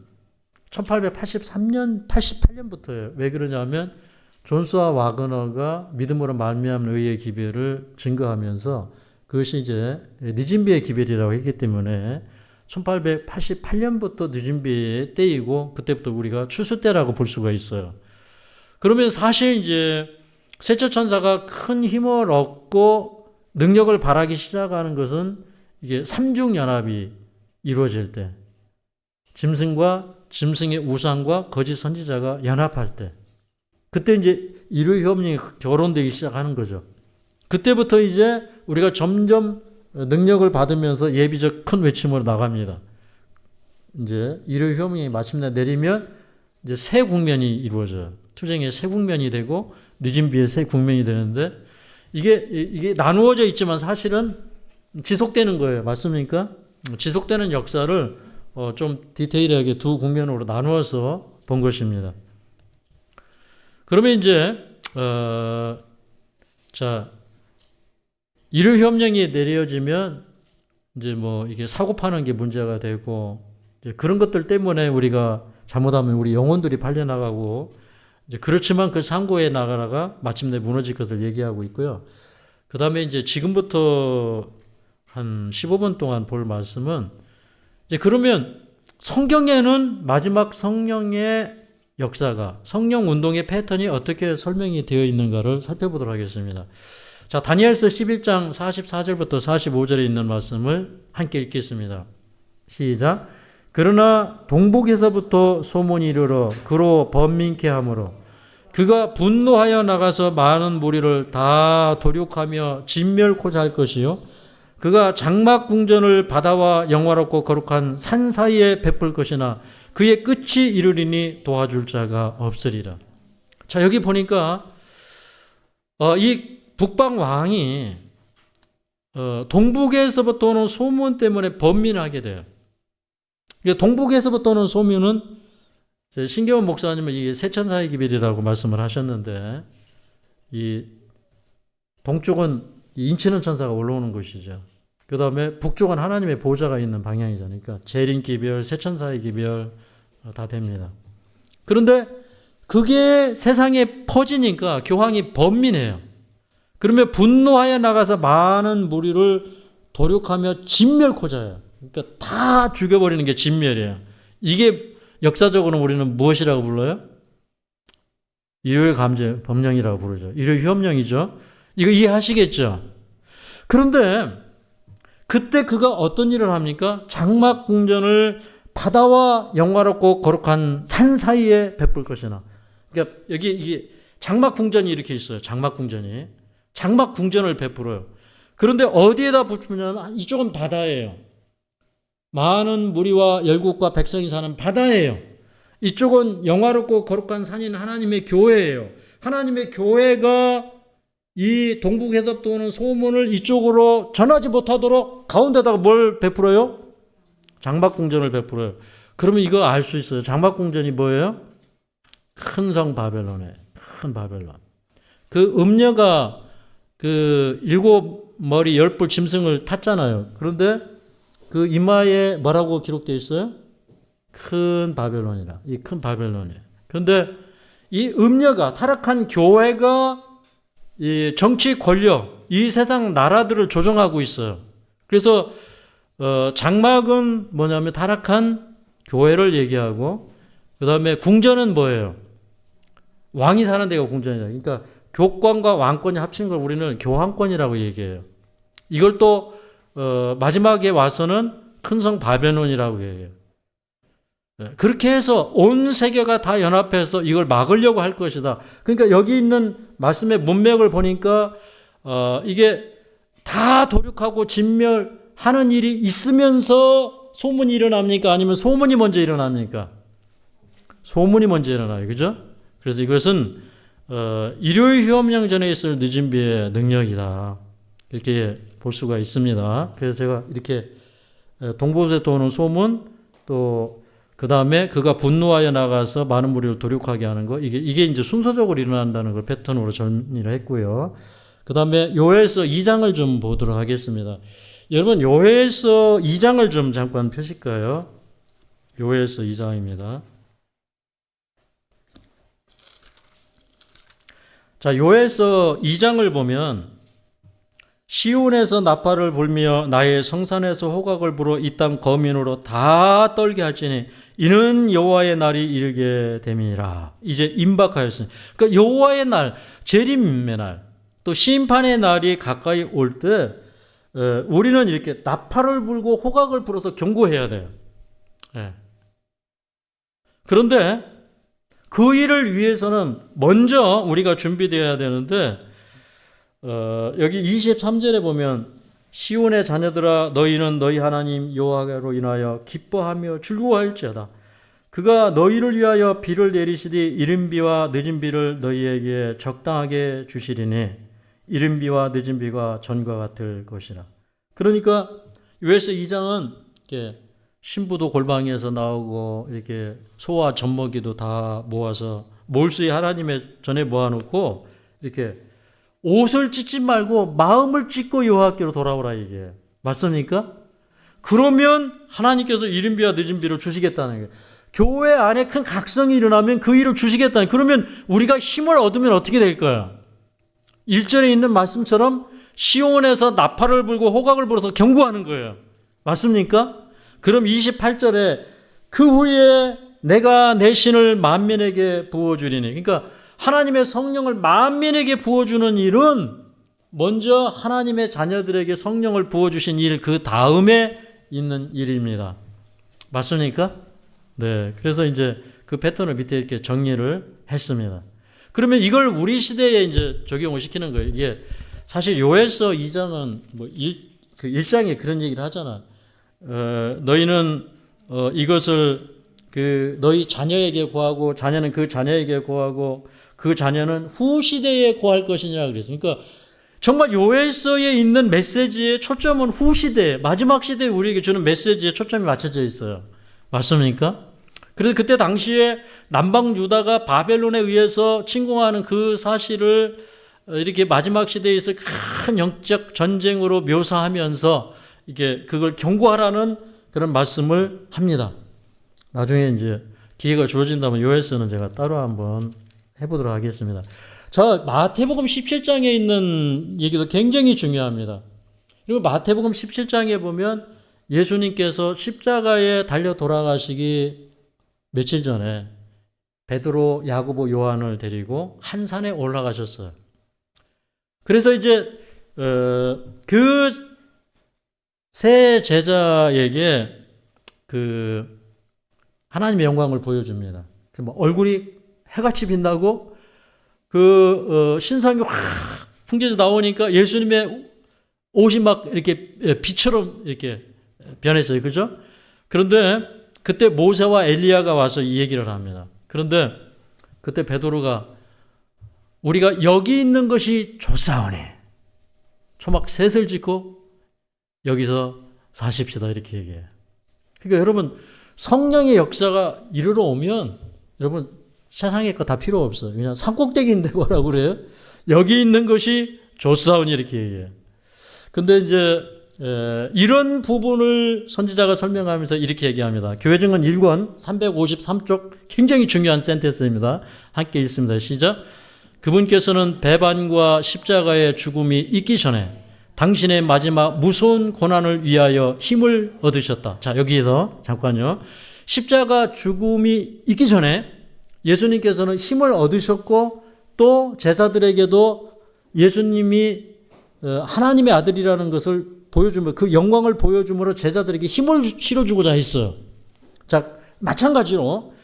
1883년, 88년부터예요. 왜 그러냐면 존스와 와그너가 믿음으로 말미암은 의의 기별을 증거하면서 그것이 이제 늦은 비의 기별이라고 했기 때문에 1888년부터 늦은 비의 때이고 그때부터 우리가 추수 때라고 볼 수가 있어요. 그러면 사실 이제 셋째 천사가 큰 힘을 얻고 능력을 발하기 시작하는 것은 이게 삼중연합이 이루어질 때, 짐승과 짐승의 우상과 거짓 선지자가 연합할 때, 그때 이제 일요일 협력이 결혼되기 시작하는 거죠. 그때부터 이제 우리가 점점 능력을 받으면서 예비적 큰 외침으로 나갑니다. 이제 일요일 협력이 마침내 내리면 이제 새 국면이 이루어져요. 투쟁의 새 국면이 되고 늦은 비의 새 국면이 되는데 이게 나누어져 있지만 사실은 지속되는 거예요. 맞습니까? 지속되는 역사를 좀 디테일하게 두 국면으로 나누어서 본 것입니다. 그러면 이제 자, 일요일 협령이 내려지면 이제 뭐 이게 사고 파는 게 문제가 되고 이제 그런 것들 때문에 우리가 잘못하면 우리 영혼들이 팔려나가고 이제 그렇지만 그 상고에 나가다가 마침내 무너질 것을 얘기하고 있고요. 그 다음에 이제 지금부터 한 15분 동안 볼 말씀은 이제 그러면 성경에는 마지막 성령의 역사가 성령 운동의 패턴이 어떻게 설명이 되어 있는가를 살펴보도록 하겠습니다. 자, 다니엘서 11장 44절부터 45절에 있는 말씀을 함께 읽겠습니다. 시작. 그러나 동북에서부터 소문이 이르러 그로 번민케 하므로 그가 분노하여 나가서 많은 무리를 다 도륙하며 진멸코자 할 것이요 그가 장막 궁전을 바다와 영화롭고 거룩한 산 사이에 베풀 것이나 그의 끝이 이르리니 도와줄 자가 없으리라. 자, 여기 보니까 이 북방 왕이 동북에서부터 오는 소문 때문에 번민하게 돼요. 동북에서부터 오는 소문은 신경원 목사님은 이게 세천사의 기별이라고 말씀을 하셨는데 이 동쪽은 인치는 천사가 올라오는 곳이죠. 그 다음에 북쪽은 하나님의 보좌가 있는 방향이잖아요. 그러니까 재림 기별, 세천사의 기별 다 됩니다. 그런데 그게 세상에 퍼지니까 교황이 번민해요. 그러면 분노하여 나가서 많은 무리를 도륙하며 진멸코자 해요. 그러니까 다 죽여버리는 게 진멸이에요. 이게 역사적으로 우리는 무엇이라고 불러요? 일요일 감죄 법령이라고 부르죠. 일요일 협령이죠. 이거 이해하시겠죠? 그런데 그때 그가 어떤 일을 합니까? 장막 궁전을 바다와 영화롭고 거룩한 산 사이에 베풀 것이나. 그러니까 여기 이게 장막 궁전이 이렇게 있어요. 장막 궁전이. 장막 궁전을 베풀어요. 그런데 어디에다 붙으면 이쪽은 바다예요. 많은 무리와 열국과 백성이 사는 바다예요. 이쪽은 영화롭고 거룩한 산인 하나님의 교회예요. 하나님의 교회가 이 동북에서부터 오는 소문을 이쪽으로 전하지 못하도록 가운데다가 뭘 베풀어요? 장막 궁전을 베풀어요. 그러면 이거 알 수 있어요. 장막궁전이 뭐예요? 큰 성 바벨론에 큰 바벨론. 그 음녀가 그 7머리 10뿔 짐승을 탔잖아요. 그런데 그 이마에 뭐라고 기록되어 있어요? 큰 바벨론이라. 이 큰 바벨론이에요. 그런데 이 음녀가 타락한 교회가 이 정치 권력, 이 세상 나라들을 조정하고 있어요. 그래서 장막은 뭐냐면 타락한 교회를 얘기하고, 그 다음에 궁전은 뭐예요? 왕이 사는 데가 궁전이잖아요. 그러니까 교권과 왕권이 합친 걸 우리는 교황권이라고 얘기해요. 이걸 또 마지막에 와서는 큰 성 바벨론이라고 얘기해요. 그렇게 해서 온 세계가 다 연합해서 이걸 막으려고 할 것이다. 그러니까 여기 있는 말씀의 문맥을 보니까 이게 다 도륙하고 진멸하는 일이 있으면서 소문이 일어납니까? 아니면 소문이 먼저 일어납니까? 소문이 먼저 일어나요. 그죠? 그래서 이것은 일요일 휴업령 전에 있을 늦은 비의 능력이다. 이렇게 볼 수가 있습니다. 그래서 제가 이렇게 동부에서 도는 소문, 또 그 다음에 그가 분노하여 나가서 많은 무리를 도륙하게 하는 거, 이게 이제 순서적으로 일어난다는 걸 패턴으로 정리를 했고요. 그 다음에 요엘서 2장을 좀 보도록 하겠습니다. 여러분, 요엘서 2장을 좀 잠깐 펴실까요? 요엘서 2장입니다. 자, 요엘서 2장을 보면 시온에서 나팔을 불며 나의 성산에서 호각을 불어 이 땅 거민으로 다 떨게 할지니 이는 여호와의 날이 이르게 됨이라. 이제 임박하였으니, 그러니까 여호와의 날, 재림의 날, 또 심판의 날이 가까이 올 때 우리는 이렇게 나팔을 불고 호각을 불어서 경고해야 돼요. 네. 그런데 그 일을 위해서는 먼저 우리가 준비되어야 되는데, 여기 23절에 보면 시온의 자녀들아 너희는 너희 하나님 여호와로 인하여 기뻐하며 즐거워할지어다. 그가 너희를 위하여 비를 내리시되 이른 비와 늦은 비를 너희에게 적당하게 주시리니 이른 비와 늦은 비가 전과 같을 것이라. 그러니까 요엘서 2장은 이렇게 신부도 골방에서 나오고 이렇게 소와 젖먹이도 다 모아서 몰수의 하나님의 전에 모아놓고 이렇게 옷을 찢지 말고 마음을 찢고 여호와께로 돌아오라, 이게 맞습니까? 그러면 하나님께서 이른 비와 늦은 비를 주시겠다는 거예요. 교회 안에 큰 각성이 일어나면 그 일을 주시겠다는, 그러면 우리가 힘을 얻으면 어떻게 될까요? 1절에 있는 말씀처럼 시온에서 나팔을 불고 호각을 불어서 경고하는 거예요. 맞습니까? 그럼 28절에 그 후에 내가 내 신을 만민에게 부어주리니, 그러니까 하나님의 성령을 만민에게 부어주는 일은 먼저 하나님의 자녀들에게 성령을 부어주신 일, 그 다음에 있는 일입니다. 맞습니까? 네. 그래서 이제 그 패턴을 밑에 이렇게 정리를 했습니다. 그러면 이걸 우리 시대에 이제 적용을 시키는 거예요. 이게 사실 요엘서 2장은 뭐 1장에 그런 얘기를 하잖아. 너희는 이것을 그 너희 자녀에게 고하고 자녀는 그 자녀에게 고하고 그 자녀는 후 시대에 고할 것이냐 그랬어요. 그러니까 정말 요엘서에 있는 메시지의 초점은 후 시대, 마지막 시대에 우리에게 주는 메시지에 초점이 맞춰져 있어요. 맞습니까? 그래서 그때 당시에 남방 유다가 바벨론에 의해서 침공하는 그 사실을 이렇게 마지막 시대에 있어 큰 영적 전쟁으로 묘사하면서 이게 그걸 경고하라는 그런 말씀을 합니다. 나중에 이제 기회가 주어진다면 요엘서는 제가 따로 한번 해보도록 하겠습니다. 저 마태복음 17장에 있는 얘기도 굉장히 중요합니다. 그리고 마태복음 17장에 보면 예수님께서 십자가에 달려 돌아가시기 며칠 전에 베드로, 야고보, 요한을 데리고 한 산에 올라가셨어요. 그래서 이제 그 세 제자에게 그 하나님의 영광을 보여줍니다. 얼굴이 해같이 빛나고 그 신상이 확 풍겨져 나오니까 예수님의 옷이 막 이렇게 빛처럼 이렇게 변했어요. 그죠? 그런데 그때 모세와 엘리야가 와서 이 얘기를 합니다. 그런데 그때 베드로가 우리가 여기 있는 것이 좋사오니 초막 셋을 짓고 여기서 사십시다 이렇게 얘기해요. 그러니까 여러분 성령의 역사가 이르러 오면 여러분 세상에 거 다 필요 없어요. 그냥 산꼭대기인데 뭐라고 그래요? 여기 있는 것이 좋사오니 이렇게 얘기해요. 근데 이제 이런 부분을 선지자가 설명하면서 이렇게 얘기합니다. 교회증언 1권 353쪽 굉장히 중요한 센텐스입니다. 함께 읽습니다. 시작. 그분께서는 배반과 십자가의 죽음이 있기 전에 당신의 마지막 무서운 고난을 위하여 힘을 얻으셨다. 자, 여기에서 잠깐요. 십자가 죽음이 있기 전에 예수님께서는 힘을 얻으셨고 또 제자들에게도 예수님이 하나님의 아들이라는 것을 보여주며 그 영광을 보여줌으로 제자들에게 힘을 실어주고자 했어요. 자, 마찬가지로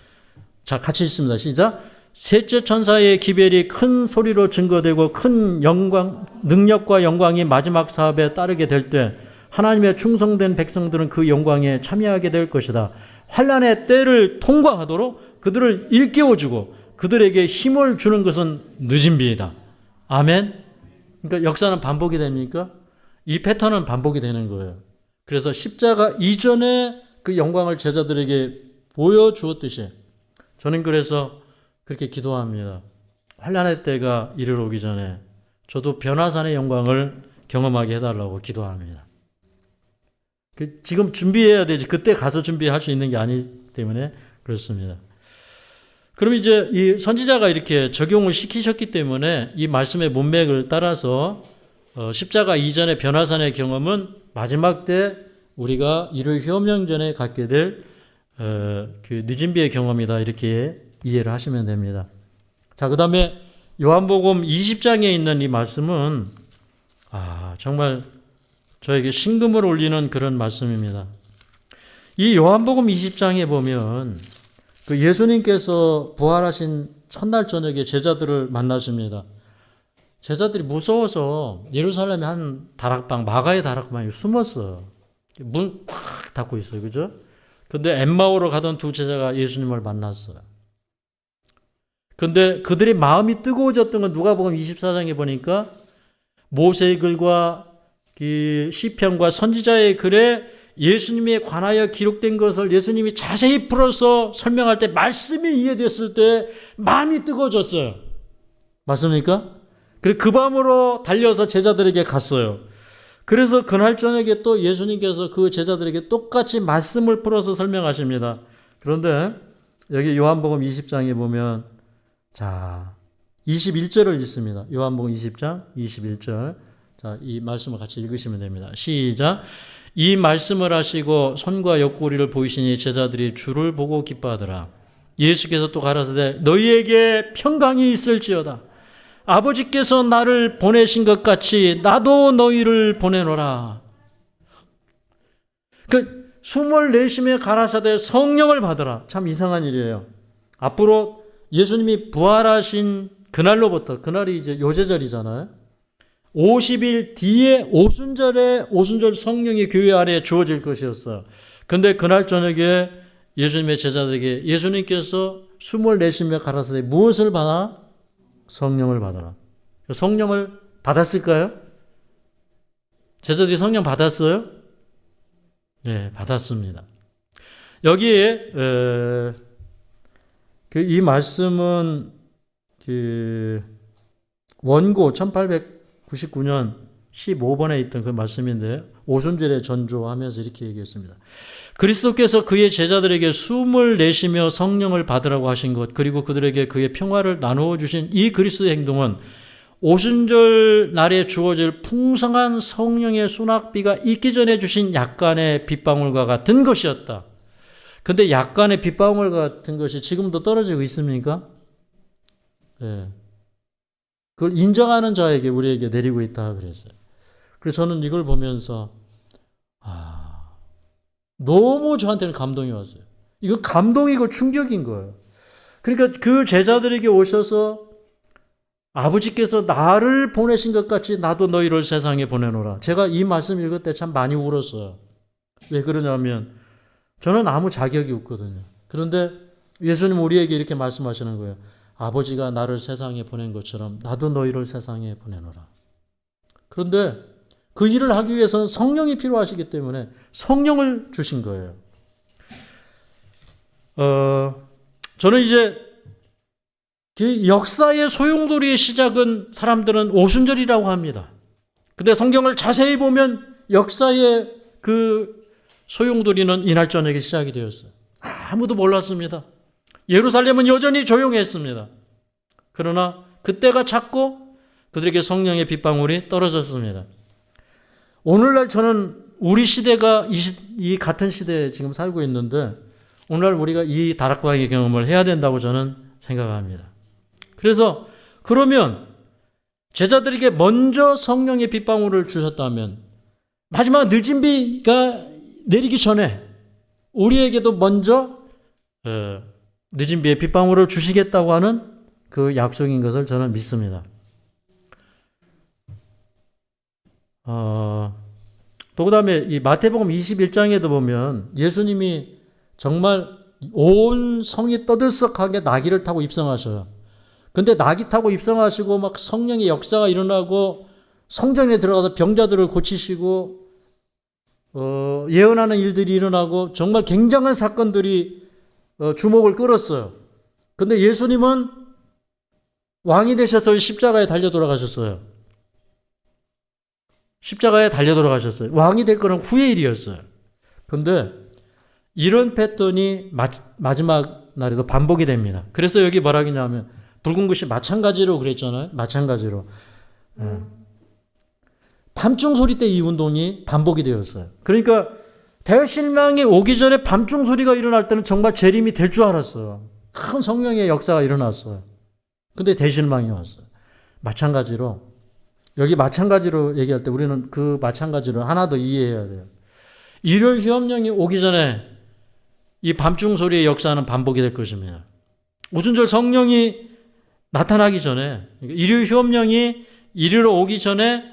자, 같이 읽습니다. 시작. 셋째 천사의 기별이 큰 소리로 증거되고 큰 영광, 능력과 영광이 마지막 사업에 따르게 될 때 하나님의 충성된 백성들은 그 영광에 참여하게 될 것이다. 환난의 때를 통과하도록 그들을 일깨워주고 그들에게 힘을 주는 것은 늦은 비이다. 아멘. 그러니까 역사는 반복이 됩니까? 이 패턴은 반복이 되는 거예요. 그래서 십자가 이전에 그 영광을 제자들에게 보여주었듯이 저는 그래서 그렇게 기도합니다. 환난의 때가 이르러 오기 전에 저도 변화산의 영광을 경험하게 해달라고 기도합니다. 지금 준비해야 되지 그때 가서 준비할 수 있는 게 아니기 때문에 그렇습니다. 그럼 이제 이 선지자가 이렇게 적용을 시키셨기 때문에 이 말씀의 문맥을 따라서 십자가 이전의 변화산의 경험은 마지막 때 우리가 이를 휴업령 전에 갖게 될 그 늦은 비의 경험이다 이렇게 이해를 하시면 됩니다. 자, 그 다음에 요한복음 20장에 있는 이 말씀은 정말 저에게 신금을 울리는 그런 말씀입니다. 이 요한복음 20장에 보면 그 예수님께서 부활하신 첫날 저녁에 제자들을 만나십니다. 제자들이 무서워서 예루살렘에 한 다락방, 마가의 다락방에 숨었어요. 문 꽉 닫고 있어요. 그죠? 근데 엠마오로 가던 두 제자가 예수님을 만났어요. 근데 그들의 마음이 뜨거워졌던 건 누가복음 24장에 보니까 모세의 글과 시편과 선지자의 글에 예수님에 관하여 기록된 것을 예수님이 자세히 풀어서 설명할 때 말씀이 이해됐을 때 마음이 뜨거워졌어요. 맞습니까? 그리고 그 밤으로 달려서 제자들에게 갔어요. 그래서 그날 저녁에 또 예수님께서 그 제자들에게 똑같이 말씀을 풀어서 설명하십니다. 그런데 여기 요한복음 20장에 보면 자 21절을 읽습니다. 요한복음 20장 21절. 자, 이 말씀을 같이 읽으시면 됩니다. 시작. 이 말씀을 하시고 손과 옆구리를 보이시니 제자들이 주를 보고 기뻐하더라. 예수께서 또 가라사대 너희에게 평강이 있을지어다. 아버지께서 나를 보내신 것 같이 나도 너희를 보내노라. 숨을 내쉬며 가라사대 성령을 받으라. 참 이상한 일이에요. 앞으로 예수님이 부활하신 그날로부터, 그날이 이제 요제절이잖아요. 50일 뒤에 오순절 성령이 교회 안에 주어질 것이었어요. 근데 그날 저녁에 예수님의 제자들에게 예수님께서 숨을 내쉬며 가라사대 무엇을 받아? 성령을 받아라. 성령을 받았을까요? 제자들이 성령 받았어요? 네, 받았습니다. 여기에 이 말씀은 원고 1899년 15번에 있던 그 말씀인데 오순절에 전조하면서 이렇게 얘기했습니다. 그리스도께서 그의 제자들에게 숨을 내쉬며 성령을 받으라고 하신 것 그리고 그들에게 그의 평화를 나누어 주신 이 그리스도의 행동은 오순절 날에 주어질 풍성한 성령의 수낙비가 있기 전에 주신 약간의 빗방울과 같은 것이었다. 근데 약간의 빗방울 같은 것이 지금도 떨어지고 있습니까? 네. 그걸 인정하는 자에게 우리에게 내리고 있다 그랬어요. 그래서 저는 이걸 보면서 너무 저한테는 감동이 왔어요. 이거 감동이고 충격인 거예요. 그러니까 그 제자들에게 오셔서 아버지께서 나를 보내신 것 같이 나도 너희를 세상에 보내노라. 제가 이 말씀 읽을 때 참 많이 울었어요. 왜 그러냐면 저는 아무 자격이 없거든요. 그런데 예수님 우리에게 이렇게 말씀하시는 거예요. 아버지가 나를 세상에 보낸 것처럼 나도 너희를 세상에 보내노라. 그런데 그 일을 하기 위해서는 성령이 필요하시기 때문에 성령을 주신 거예요. 저는 이제 그 역사의 소용돌이의 시작은 사람들은 오순절이라고 합니다. 근데 성경을 자세히 보면 역사의 그 소용돌이는 이날 저녁에 시작이 되었어요. 아무도 몰랐습니다. 예루살렘은 여전히 조용했습니다. 그러나 그때가 찼고 그들에게 성령의 빗방울이 떨어졌습니다. 오늘날 저는 우리 시대가 이 같은 시대에 지금 살고 있는데 오늘날 우리가 이 다락방의 경험을 해야 된다고 저는 생각합니다. 그래서 그러면 제자들에게 먼저 성령의 빗방울을 주셨다면 마지막 늦은 비가 내리기 전에 우리에게도 먼저 늦은 비의 빗방울을 주시겠다고 하는 그 약속인 것을 저는 믿습니다. 또 그다음에 이 마태복음 21장에도 보면 예수님이 정말 온 성이 떠들썩하게 나귀를 타고 입성하셔요. 근데 나귀 타고 입성하시고 막 성령의 역사가 일어나고 성전에 들어가서 병자들을 고치시고 예언하는 일들이 일어나고 정말 굉장한 사건들이 주목을 끌었어요. 근데 예수님은 왕이 되셔서 십자가에 달려 돌아가셨어요. 십자가에 달려 돌아가셨어요. 왕이 될 거는 후의 일이었어요. 근데 이런 패턴이 마지막 날에도 반복이 됩니다. 그래서 여기 뭐라 하냐면 붉은 글씨 마찬가지로 그랬잖아요. 마찬가지로. 밤중 소리 때 이 운동이 반복이 되었어요. 그러니까 대실망이 오기 전에 밤중 소리가 일어날 때는 정말 재림이 될 줄 알았어요. 큰 성령의 역사가 일어났어요. 근데 대실망이 왔어요. 마찬가지로 여기 마찬가지로 얘기할 때 우리는 그 마찬가지로 하나 더 이해해야 돼요. 일요일 휴업령이 오기 전에 이 밤중 소리의 역사는 반복이 될 것입니다. 오순절 성령이 나타나기 전에 일요일 휴업령이 이리로 오기 전에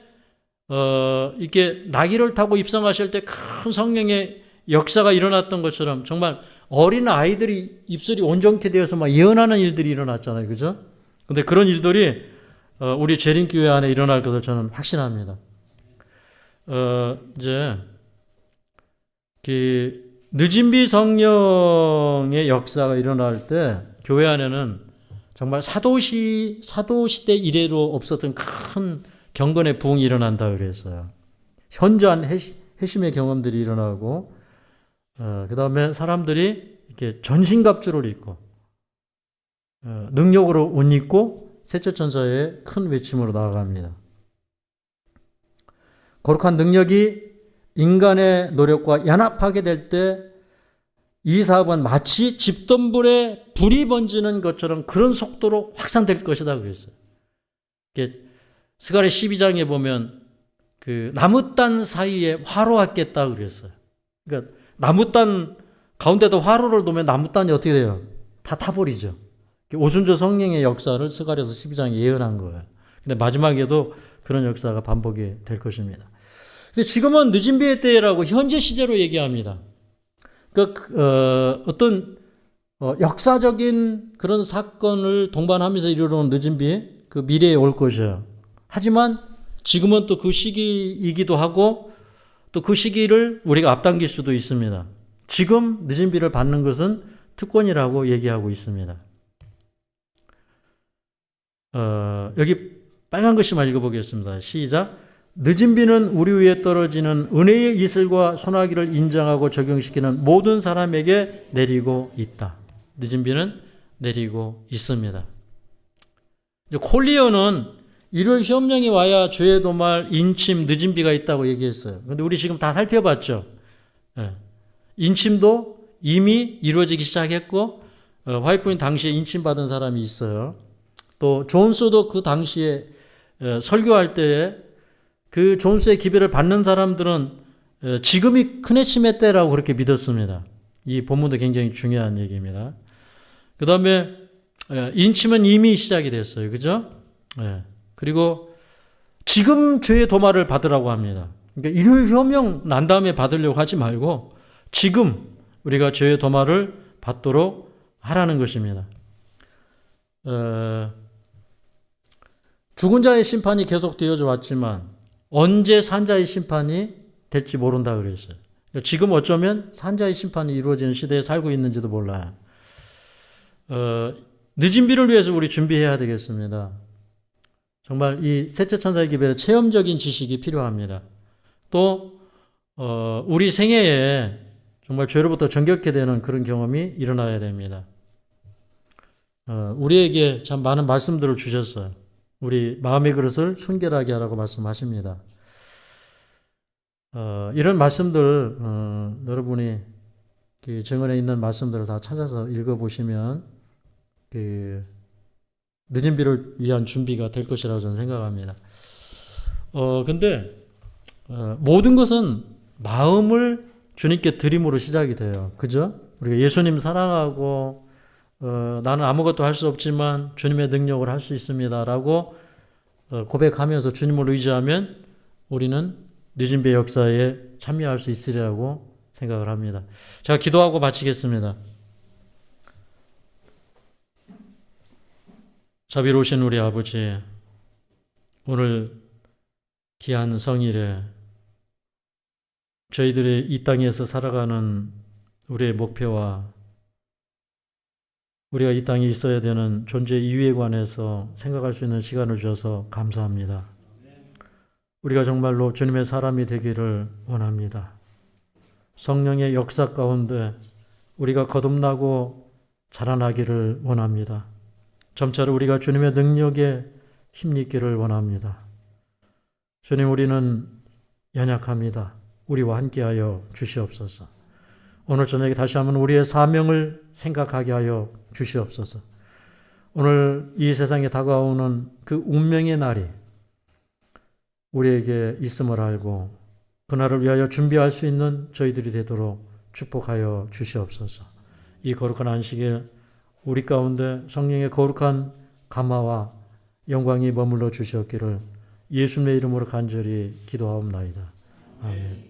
이렇게 나귀를 타고 입성하실 때 큰 성령의 역사가 일어났던 것처럼 정말 어린 아이들이 입술이 온전케 되어서 막 예언하는 일들이 일어났잖아요. 그죠? 근데 그런 일들이 우리 재림교회 안에 일어날 것을 저는 확신합니다. 이제 그 늦은비 성령의 역사가 일어날 때 교회 안에는 정말 사도시대 이래로 없었던 큰 경건의 부흥이 일어난다 그랬어요. 현저한 회심의 경험들이 일어나고 그 다음에 사람들이 이렇게 전신갑주를 입고 능력으로 옷 입고 셋째 천사의 큰 외침으로 나아갑니다. 거룩한 능력이 인간의 노력과 연합하게 될 때 이 사업은 마치 집돈불에 불이 번지는 것처럼 그런 속도로 확산될 것이다 그랬어요. 스가랴 12장에 보면 그 나무단 사이에 화로 왔겠다 그랬어요. 그러니까 나무단 가운데도 화로를 놓으면 나무단이 어떻게 돼요? 다 타버리죠. 오순절 성령의 역사를 스가랴서 12장에 예언한 거예요. 근데 마지막에도 그런 역사가 반복이 될 것입니다. 근데 지금은 늦은 비의 때라고 현재 시제로 얘기합니다. 어떤 역사적인 그런 사건을 동반하면서 이르러온 늦은 비, 그 미래에 올 것이에요. 하지만 지금은 또 그 시기이기도 하고 또 그 시기를 우리가 앞당길 수도 있습니다. 지금 늦은 비를 받는 것은 특권이라고 얘기하고 있습니다. 여기 빨간 글씨만 읽어보겠습니다. 시작. 늦은 비는 우리 위에 떨어지는 은혜의 이슬과 소나기를 인정하고 적용시키는 모든 사람에게 내리고 있다. 늦은 비는 내리고 있습니다. 콜리어는 일요일 시험령이 와야 죄의 도말, 인침, 늦은 비가 있다고 얘기했어요. 그런데 우리 지금 다 살펴봤죠. 인침도 이미 이루어지기 시작했고 화이트인 당시에 인침받은 사람이 있어요. 또 존스도 그 당시에 설교할 때에 그 존스의 기별을 받는 사람들은 지금이 큰 해침의 때라고 그렇게 믿었습니다. 이 본문도 굉장히 중요한 얘기입니다. 그 다음에 인침은 이미 시작이 됐어요. 그죠? 그리고 지금 죄의 도말을 받으라고 합니다. 그러니까 일요일 휴업령 난 다음에 받으려고 하지 말고 지금 우리가 죄의 도말을 받도록 하라는 것입니다. 죽은 자의 심판이 계속 되어져 왔지만 언제 산자의 심판이 될지 모른다 그랬어요. 지금 어쩌면 산자의 심판이 이루어지는 시대에 살고 있는지도 몰라요. 늦은 비를 위해서 우리 준비해야 되겠습니다. 정말 이 셋째 천사의 기별에 체험적인 지식이 필요합니다. 또 우리 생애에 정말 죄로부터 정결케 되는 그런 경험이 일어나야 됩니다. 우리에게 참 많은 말씀들을 주셨어요. 우리 마음의 그릇을 순결하게 하라고 말씀하십니다. 이런 말씀들 여러분이 그 정언에 있는 말씀들을 다 찾아서 읽어보시면 그 늦은 비를 위한 준비가 될 것이라고 저는 생각합니다. 근데 모든 것은 마음을 주님께 드림으로 시작이 돼요. 그죠? 우리가 예수님 사랑하고 나는 아무것도 할 수 없지만 주님의 능력을 할 수 있습니다라고 고백하면서 주님을 의지하면 우리는 늦은 비 역사에 참여할 수 있으리라고 생각을 합니다. 제가 기도하고 마치겠습니다. 자비로우신 우리 아버지, 오늘 귀한 성일에 저희들이 이 땅에서 살아가는 우리의 목표와 우리가 이 땅에 있어야 되는 존재 이유에 관해서 생각할 수 있는 시간을 주셔서 감사합니다. 우리가 정말로 주님의 사람이 되기를 원합니다. 성령의 역사 가운데 우리가 거듭나고 자라나기를 원합니다. 점차로 우리가 주님의 능력에 힘입기를 원합니다. 주님, 우리는 연약합니다. 우리와 함께하여 주시옵소서. 오늘 저녁에 다시 한번 우리의 사명을 생각하게 하여 주시옵소서. 오늘 이 세상에 다가오는 그 운명의 날이 우리에게 있음을 알고 그날을 위하여 준비할 수 있는 저희들이 되도록 축복하여 주시옵소서. 이 거룩한 안식일 우리 가운데 성령의 거룩한 감화와 영광이 머물러 주시옵기를 예수님의 이름으로 간절히 기도하옵나이다. 아멘.